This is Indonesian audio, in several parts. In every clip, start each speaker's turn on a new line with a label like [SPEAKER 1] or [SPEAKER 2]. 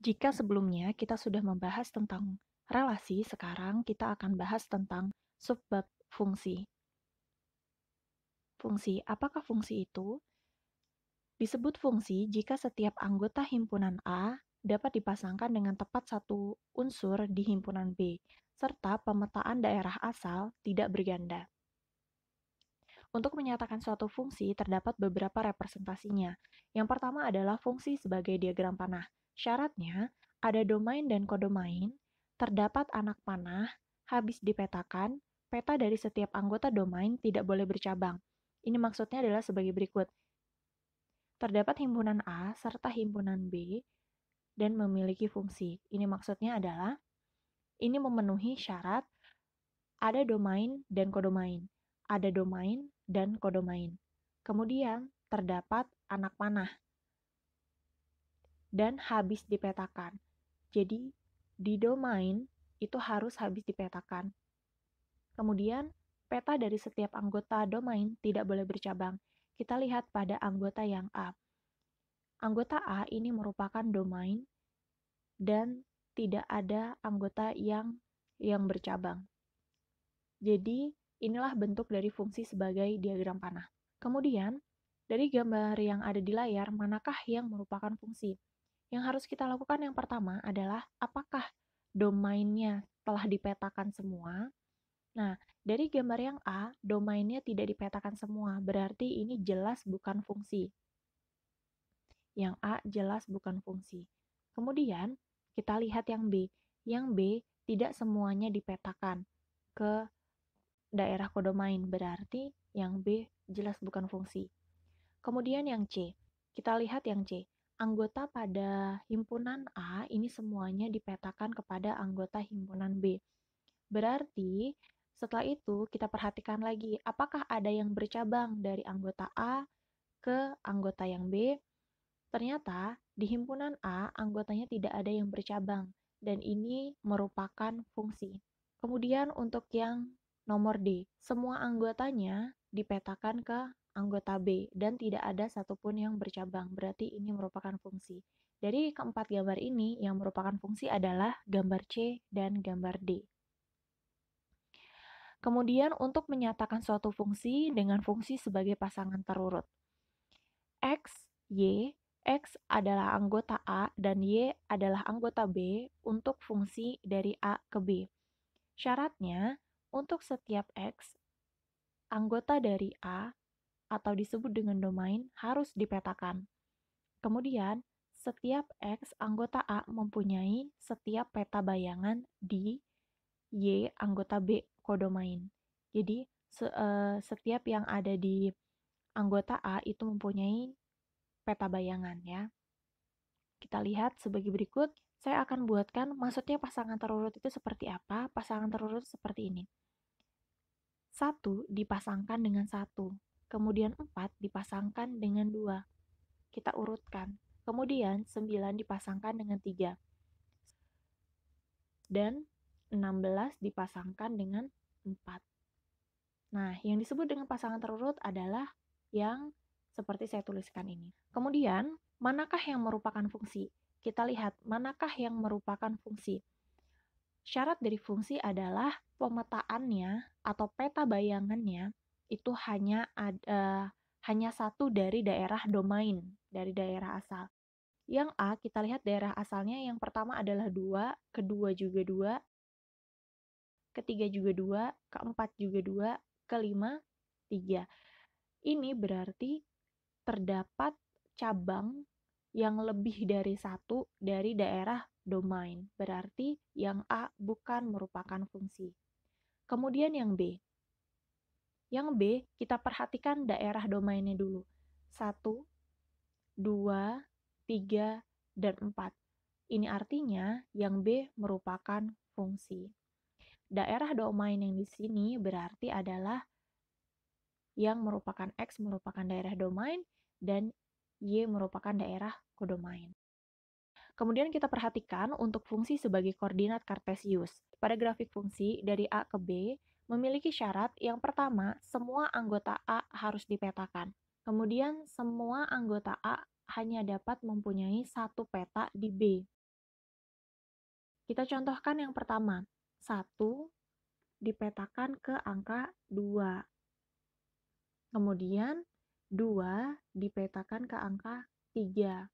[SPEAKER 1] Jika sebelumnya kita sudah membahas tentang relasi, sekarang kita akan bahas tentang subbab fungsi. Fungsi, apakah fungsi itu? Disebut fungsi jika setiap anggota himpunan A dapat dipasangkan dengan tepat satu unsur di himpunan B, serta pemetaan daerah asal tidak berganda. Untuk menyatakan suatu fungsi, terdapat beberapa representasinya. Yang pertama adalah fungsi sebagai diagram panah. Syaratnya, ada domain dan kodomain, terdapat anak panah, habis dipetakan, peta dari setiap anggota domain tidak boleh bercabang. Ini maksudnya adalah sebagai berikut. Terdapat himpunan A serta himpunan B dan memiliki fungsi. Ini maksudnya adalah, ini memenuhi syarat ada domain dan kodomain. Ada domain dan kodomain. Kemudian terdapat anak panah dan habis dipetakan. Jadi di domain itu harus habis dipetakan. Kemudian peta dari setiap anggota domain tidak boleh bercabang. Kita lihat pada anggota yang A. Anggota A ini merupakan domain dan tidak ada anggota yang bercabang. Jadi, inilah bentuk dari fungsi sebagai diagram panah. Kemudian, dari gambar yang ada di layar, manakah yang merupakan fungsi? Yang harus kita lakukan yang pertama adalah apakah domainnya telah dipetakan semua? Nah, dari gambar yang A, domainnya tidak dipetakan semua, berarti ini jelas bukan fungsi. Yang A jelas bukan fungsi. Kemudian, kita lihat yang B. Yang B tidak semuanya dipetakan ke daerah kodomain, berarti yang B jelas bukan fungsi. Kemudian yang C, kita lihat yang C. Anggota pada himpunan A ini semuanya dipetakan kepada anggota himpunan B. Berarti setelah itu kita perhatikan lagi apakah ada yang bercabang dari anggota A ke anggota yang B. Ternyata di himpunan A anggotanya tidak ada yang bercabang dan ini merupakan fungsi. Kemudian untuk yang nomor D, semua anggotanya dipetakan ke anggota B dan tidak ada satupun yang bercabang, berarti ini merupakan fungsi. Dari keempat gambar ini, yang merupakan fungsi adalah gambar C dan gambar D. Kemudian untuk menyatakan suatu fungsi dengan fungsi sebagai pasangan terurut. X, Y, X adalah anggota A dan Y adalah anggota B untuk fungsi dari A ke B. Syaratnya, untuk setiap X, anggota dari A atau disebut dengan domain harus dipetakan. Kemudian, setiap X anggota A mempunyai setiap peta bayangan di Y anggota B kodomain. Jadi, setiap yang ada di anggota A itu mempunyai peta bayangan ya. Kita lihat sebagai berikut. Saya akan buatkan, maksudnya pasangan terurut itu seperti apa? Pasangan terurut seperti ini. 1 dipasangkan dengan 1, kemudian 4 dipasangkan dengan 2. Kita urutkan. Kemudian 9 dipasangkan dengan 3. Dan 16 dipasangkan dengan 4. Nah, yang disebut dengan pasangan terurut adalah yang seperti saya tuliskan ini. Kemudian, manakah yang merupakan fungsi? Kita lihat manakah yang merupakan fungsi. Syarat dari fungsi adalah pemetaannya atau peta bayangannya itu hanya satu dari daerah domain, dari daerah asal. Yang A, kita lihat daerah asalnya yang pertama adalah 2, kedua juga 2, ketiga juga 2, keempat juga 2, kelima 3. Ini berarti terdapat cabang yang lebih dari satu dari daerah domain. Berarti yang A bukan merupakan fungsi. Kemudian yang B. Yang B, kita perhatikan daerah domainnya dulu. 1, 2, 3, dan 4. Ini artinya yang B merupakan fungsi. Daerah domain yang di sini berarti adalah yang merupakan X merupakan daerah domain dan Y merupakan daerah kodomain. Kemudian kita perhatikan untuk fungsi sebagai koordinat kartesius. Pada grafik fungsi dari A ke B memiliki syarat yang pertama, semua anggota A harus dipetakan. Kemudian semua anggota A hanya dapat mempunyai satu peta di B. Kita contohkan yang pertama. 1 dipetakan ke angka 2. Kemudian 2 dipetakan ke angka 3.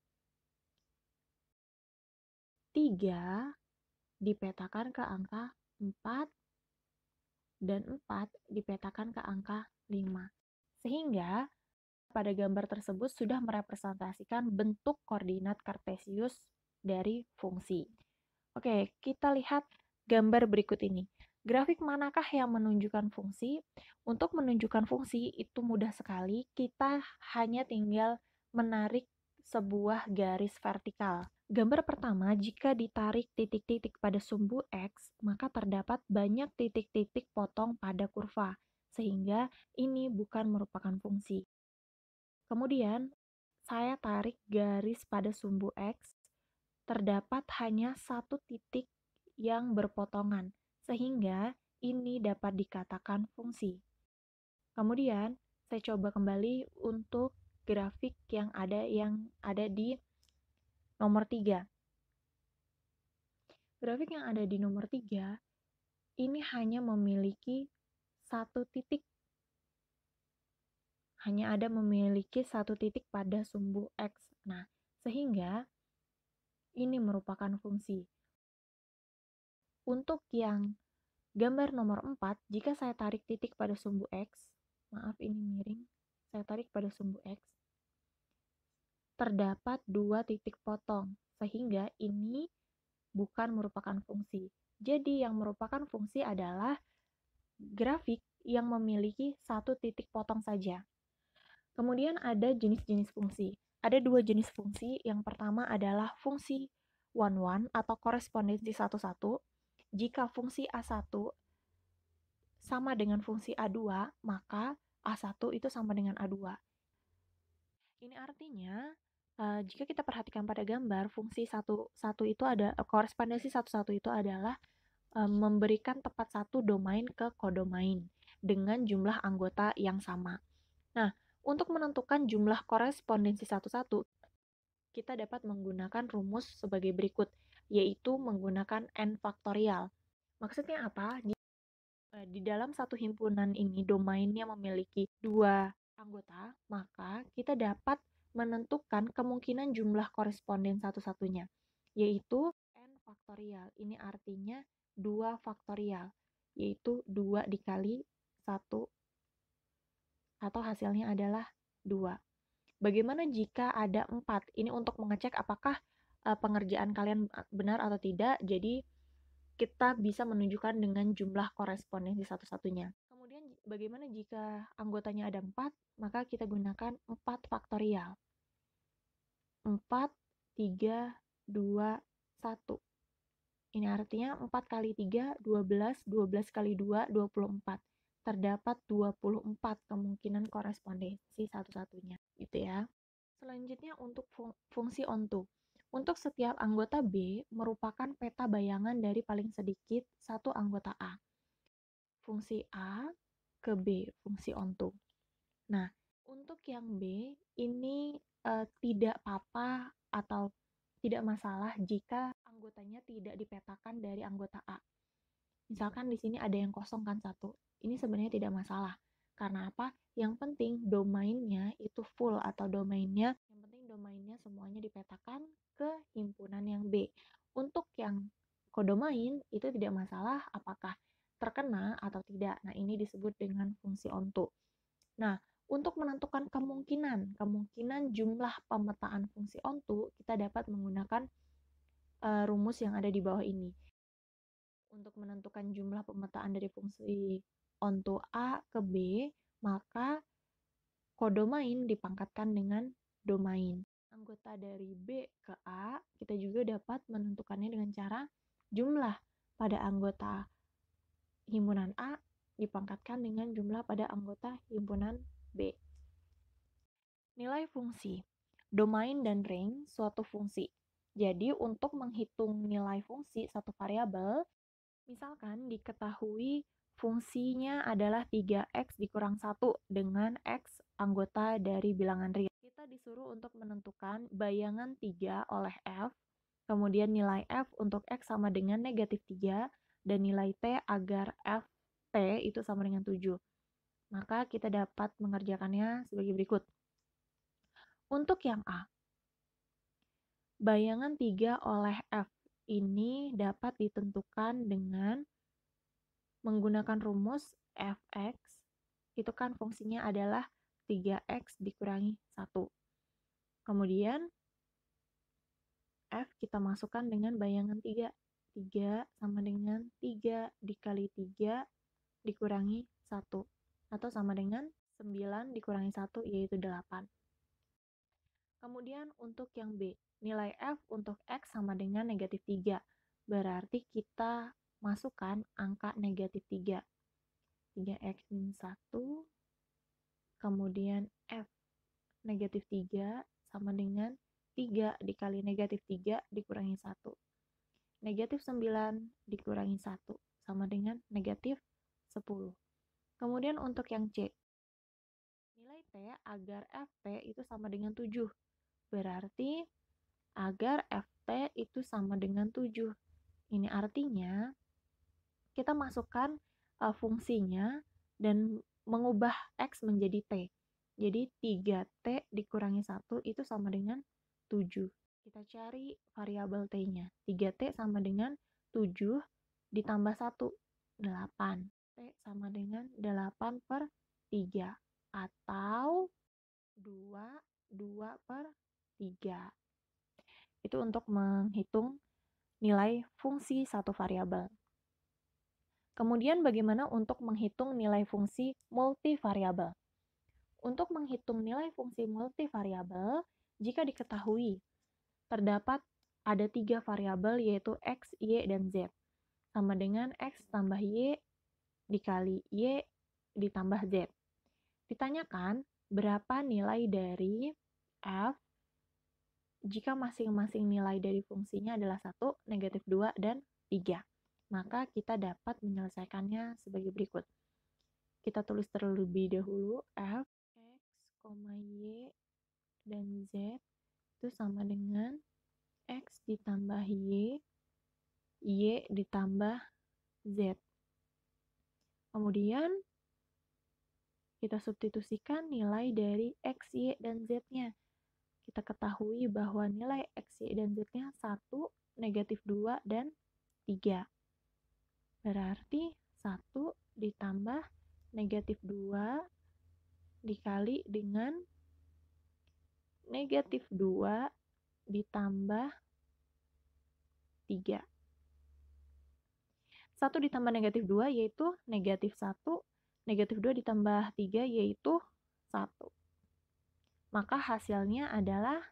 [SPEAKER 1] 3 dipetakan ke angka 4 dan 4 dipetakan ke angka 5. Sehingga pada gambar tersebut sudah merepresentasikan bentuk koordinat kartesius dari fungsi. Oke, kita lihat gambar berikut ini. Grafik manakah yang menunjukkan fungsi? Untuk menunjukkan fungsi itu mudah sekali, kita hanya tinggal menarik sebuah garis vertikal. Gambar pertama, jika ditarik titik-titik pada sumbu X, maka terdapat banyak titik-titik potong pada kurva, sehingga ini bukan merupakan fungsi. Kemudian, saya tarik garis pada sumbu X, terdapat hanya satu titik yang berpotongan, sehingga ini dapat dikatakan fungsi. Kemudian, saya coba kembali untuk grafik yang ada di nomor 3. Grafik yang ada di nomor 3, ini hanya memiliki satu titik. Hanya memiliki satu titik pada sumbu X. Nah, sehingga ini merupakan fungsi. Untuk yang gambar nomor 4, jika saya tarik titik pada sumbu X, maaf ini miring, saya tarik pada sumbu X, terdapat 2 titik potong, sehingga ini bukan merupakan fungsi. Jadi yang merupakan fungsi adalah grafik yang memiliki satu titik potong saja. Kemudian ada jenis-jenis fungsi. Ada 2 jenis fungsi. Yang pertama adalah fungsi one-one atau korespondensi satu-satu. Jika fungsi A1 sama dengan fungsi A2, maka A1 itu sama dengan A2. Ini artinya, jika kita perhatikan pada gambar, fungsi satu itu ada, korespondensi satu-satu itu adalah memberikan tepat satu domain ke kodomain dengan jumlah anggota yang sama. Nah, untuk menentukan jumlah korespondensi satu-satu, kita dapat menggunakan rumus sebagai berikut, yaitu menggunakan n faktorial. Maksudnya apa? Di dalam satu himpunan ini domainnya memiliki 2 anggota, maka kita dapat menentukan kemungkinan jumlah koresponden satu-satunya, yaitu n faktorial. Ini artinya 2 faktorial, yaitu 2 dikali 1 atau hasilnya adalah 2. Bagaimana jika ada 4? Ini untuk mengecek apakah pengerjaan kalian benar atau tidak. Jadi kita bisa menunjukkan dengan jumlah korespondensi satu-satunya. Kemudian bagaimana jika anggotanya ada 4? Maka kita gunakan 4 faktorial. 4, 3, 2, 1. Ini artinya 4 kali 3, 12, 12 kali 2, 24. Terdapat 24 kemungkinan korespondensi satu-satunya, gitu ya. Selanjutnya untuk fungsi onto. Untuk setiap anggota B merupakan peta bayangan dari paling sedikit satu anggota A. Fungsi A ke B, fungsi onto. Nah, untuk yang B ini tidak apa-apa atau tidak masalah jika anggotanya tidak dipetakan dari anggota A. Misalkan di sini ada yang kosong kan satu. Ini sebenarnya tidak masalah. Karena apa? Yang penting domainnya itu full atau domainnya, yang penting domainnya semuanya dipetakan ke himpunan yang B. Untuk yang kodomain itu tidak masalah apakah terkena atau tidak. Nah, ini disebut dengan fungsi onto. Nah, untuk menentukan kemungkinan jumlah pemetaan fungsi onto, kita dapat menggunakan rumus yang ada di bawah ini. Untuk menentukan jumlah pemetaan dari fungsi onto A ke B, maka kodomain dipangkatkan dengan domain. Anggota dari B ke A, kita juga dapat menentukannya dengan cara jumlah pada anggota himpunan A dipangkatkan dengan jumlah pada anggota himpunan B. Nilai fungsi. Domain dan range suatu fungsi. Jadi, untuk menghitung nilai fungsi satu variabel, misalkan diketahui fungsinya adalah 3x dikurang 1 dengan x anggota dari bilangan real. Kita disuruh untuk menentukan bayangan 3 oleh f Kemudian nilai f untuk x sama dengan negatif 3, dan nilai t agar f t itu sama dengan 7. Maka kita dapat mengerjakannya sebagai berikut. Untuk yang A, bayangan 3 oleh f ini dapat ditentukan dengan menggunakan rumus fx, itu kan fungsinya adalah 3x dikurangi 1. Kemudian f kita masukkan dengan bayangan 3. 3 sama dengan 3 dikali 3 dikurangi 1. Atau sama dengan 9 dikurangi 1 yaitu 8. Kemudian untuk yang B, nilai f untuk x sama dengan negatif 3. Berarti kita masukkan angka negatif 3. 3x min 1, kemudian f negatif 3 sama dengan 3 dikali negatif 3 dikurangi 1. Negatif 9 dikurangi 1 sama dengan negatif 10. Kemudian untuk yang C, nilai T agar Ft itu sama dengan 7. Berarti agar Ft itu sama dengan 7. Ini artinya kita masukkan fungsinya dan mengubah X menjadi T. Jadi 3T dikurangi 1 itu sama dengan 7. Kita cari variabel T-nya. 3T sama dengan 7 ditambah 1, 8. T sama dengan 8 per 3. Atau 2 per 3. Itu untuk menghitung nilai fungsi satu variabel. Kemudian bagaimana untuk menghitung nilai fungsi multivariabel? Untuk menghitung nilai fungsi multivariabel, jika diketahui terdapat ada 3 variabel yaitu x, y, dan z, sama dengan x tambah y dikali y ditambah z. Ditanyakan berapa nilai dari f jika masing-masing nilai dari fungsinya adalah 1, negatif 2, dan 3. Maka kita dapat menyelesaikannya sebagai berikut. Kita tulis terlebih dahulu f x, y, dan z itu sama dengan x ditambah y ditambah z. Kemudian kita substitusikan nilai dari x, y, dan z-nya. Kita ketahui bahwa nilai x, y, dan z-nya 1, negatif 2, dan 3. Berarti 1 ditambah negatif 2 dikali dengan negatif 2 ditambah 3. 1 ditambah negatif 2 yaitu negatif 1, negatif 2 ditambah 3 yaitu 1. Maka hasilnya adalah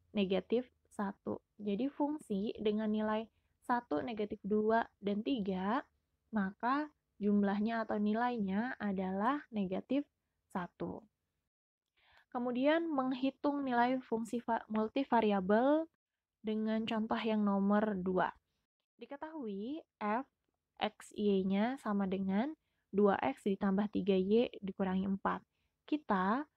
[SPEAKER 1] negatif 1. Jadi fungsi dengan nilai 1, negatif 2, dan 3, maka jumlahnya atau nilainya adalah negatif 1. Kemudian menghitung nilai fungsi multivariabel dengan contoh yang nomor 2. Diketahui f x, y-nya sama dengan 2x ditambah 3y dikurangi 4. Kita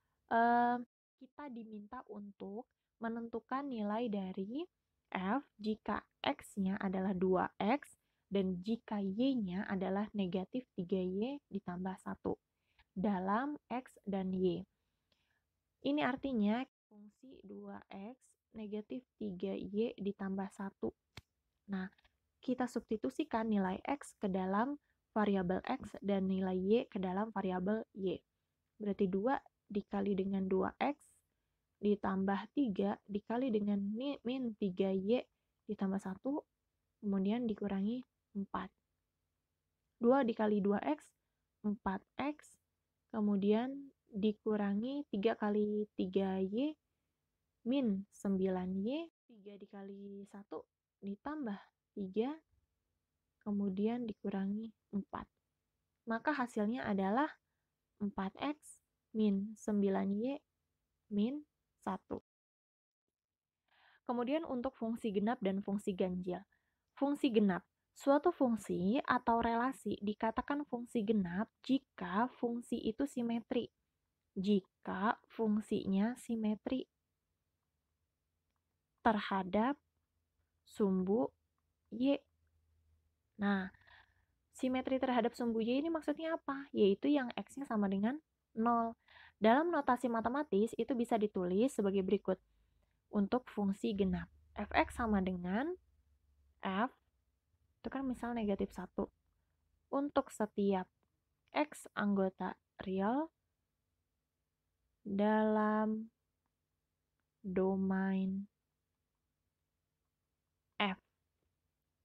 [SPEAKER 1] diminta untuk menentukan nilai dari f jika x-nya adalah 2x dan jika y-nya adalah negatif 3y ditambah 1 dalam x dan y. Ini artinya fungsi 2x negatif 3y ditambah 1. Nah, kita substitusikan nilai x ke dalam variabel x dan nilai y ke dalam variabel y. Berarti 2 dikali dengan 2x ditambah 3 dikali dengan min 3y ditambah 1, kemudian dikurangi 4. 2 dikali 2x, 4x, kemudian dikurangi 3 kali 3y, min 9y, 3 dikali 1 ditambah 3, kemudian dikurangi 4. Maka hasilnya adalah 4x min 9y min 1. Kemudian untuk fungsi genap dan fungsi ganjil. Fungsi genap. Suatu fungsi atau relasi dikatakan fungsi genap jika fungsi itu simetri. Jika fungsinya simetri terhadap sumbu Y. Nah, simetri terhadap sumbu Y ini maksudnya apa? Yaitu yang X-nya sama dengan 0. Dalam notasi matematis itu bisa ditulis sebagai berikut. Untuk fungsi genap, fx sama dengan f, itu kan misal negatif 1. Untuk setiap x anggota real dalam domain f.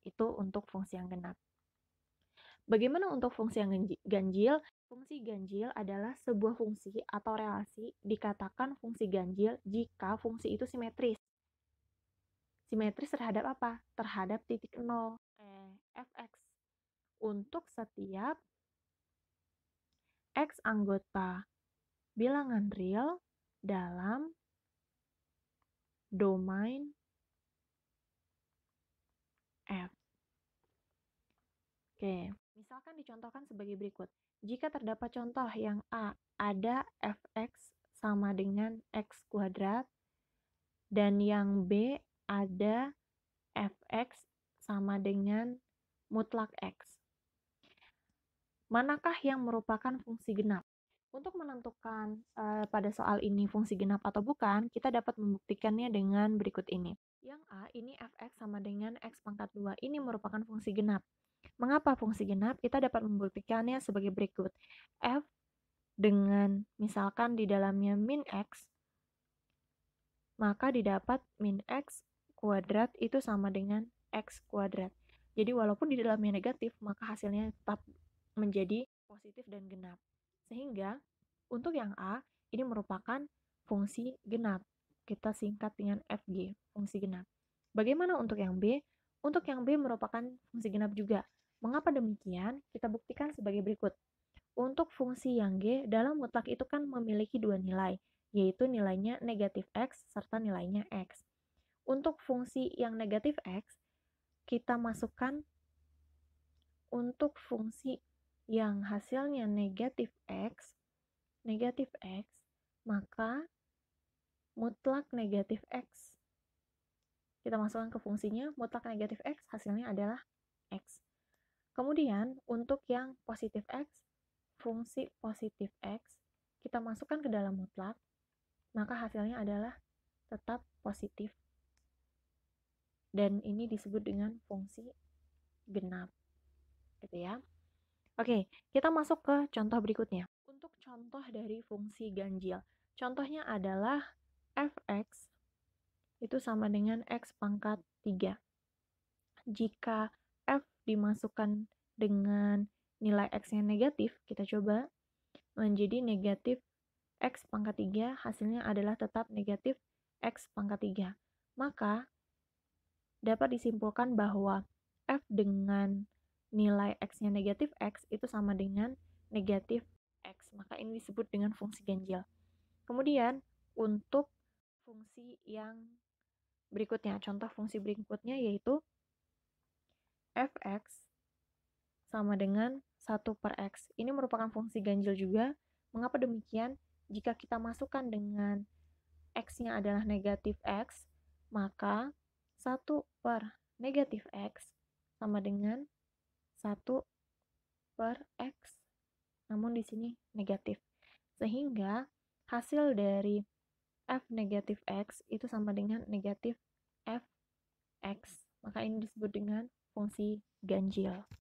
[SPEAKER 1] Itu untuk fungsi yang genap. Bagaimana untuk fungsi yang ganjil? Fungsi ganjil adalah sebuah fungsi atau relasi dikatakan fungsi ganjil jika fungsi itu simetris. Simetris terhadap apa? Terhadap titik 0, fx. Untuk setiap x anggota bilangan real dalam domain f. Oke, misalkan dicontohkan sebagai berikut. Jika terdapat contoh yang A, ada fx sama dengan x kuadrat, dan yang B ada fx sama dengan mutlak x. Manakah yang merupakan fungsi genap? Untuk menentukan pada soal ini fungsi genap atau bukan, kita dapat membuktikannya dengan berikut ini. Yang A, ini fx sama dengan x pangkat 2. Ini merupakan fungsi genap. Mengapa fungsi genap? Kita dapat membuktikannya sebagai berikut. F dengan misalkan di dalamnya min x, maka didapat min x kuadrat itu sama dengan x kuadrat. Jadi walaupun di dalamnya negatif, maka hasilnya tetap menjadi positif dan genap. Sehingga untuk yang A, ini merupakan fungsi genap. Kita singkat dengan FG, fungsi genap. Bagaimana untuk yang B? Untuk yang B merupakan fungsi genap juga. Mengapa demikian? Kita buktikan sebagai berikut. Untuk fungsi yang G, dalam mutlak itu kan memiliki dua nilai, yaitu nilainya negatif X serta nilainya X. Untuk fungsi yang negatif X, kita masukkan untuk fungsi yang hasilnya negatif X, maka mutlak negatif X. Kita masukkan ke fungsinya, mutlak negatif X hasilnya adalah X. Kemudian untuk yang positif X, fungsi positif X, kita masukkan ke dalam mutlak, maka hasilnya adalah tetap positif. Dan ini disebut dengan fungsi genap. Gitu ya. Oke, kita masuk ke contoh berikutnya. Untuk contoh dari fungsi ganjil, contohnya adalah fx itu sama dengan x pangkat 3. Jika f dimasukkan dengan nilai x-nya negatif, kita coba menjadi negatif x pangkat 3, hasilnya adalah tetap negatif x pangkat 3. Maka, dapat disimpulkan bahwa f dengan nilai x-nya negatif x itu sama dengan negatif x. Maka ini disebut dengan fungsi ganjil. Kemudian, untuk fungsi yang berikutnya, contoh fungsi berikutnya yaitu fx sama dengan 1 per x. Ini merupakan fungsi ganjil juga. Mengapa demikian? Jika kita masukkan dengan x-nya adalah negatif x, maka 1 per negatif x sama dengan 1 per x. Namun di sini negatif. Sehingga hasil dari f negatif x itu sama dengan negatif fx. Maka ini disebut dengan fungsi ganjil.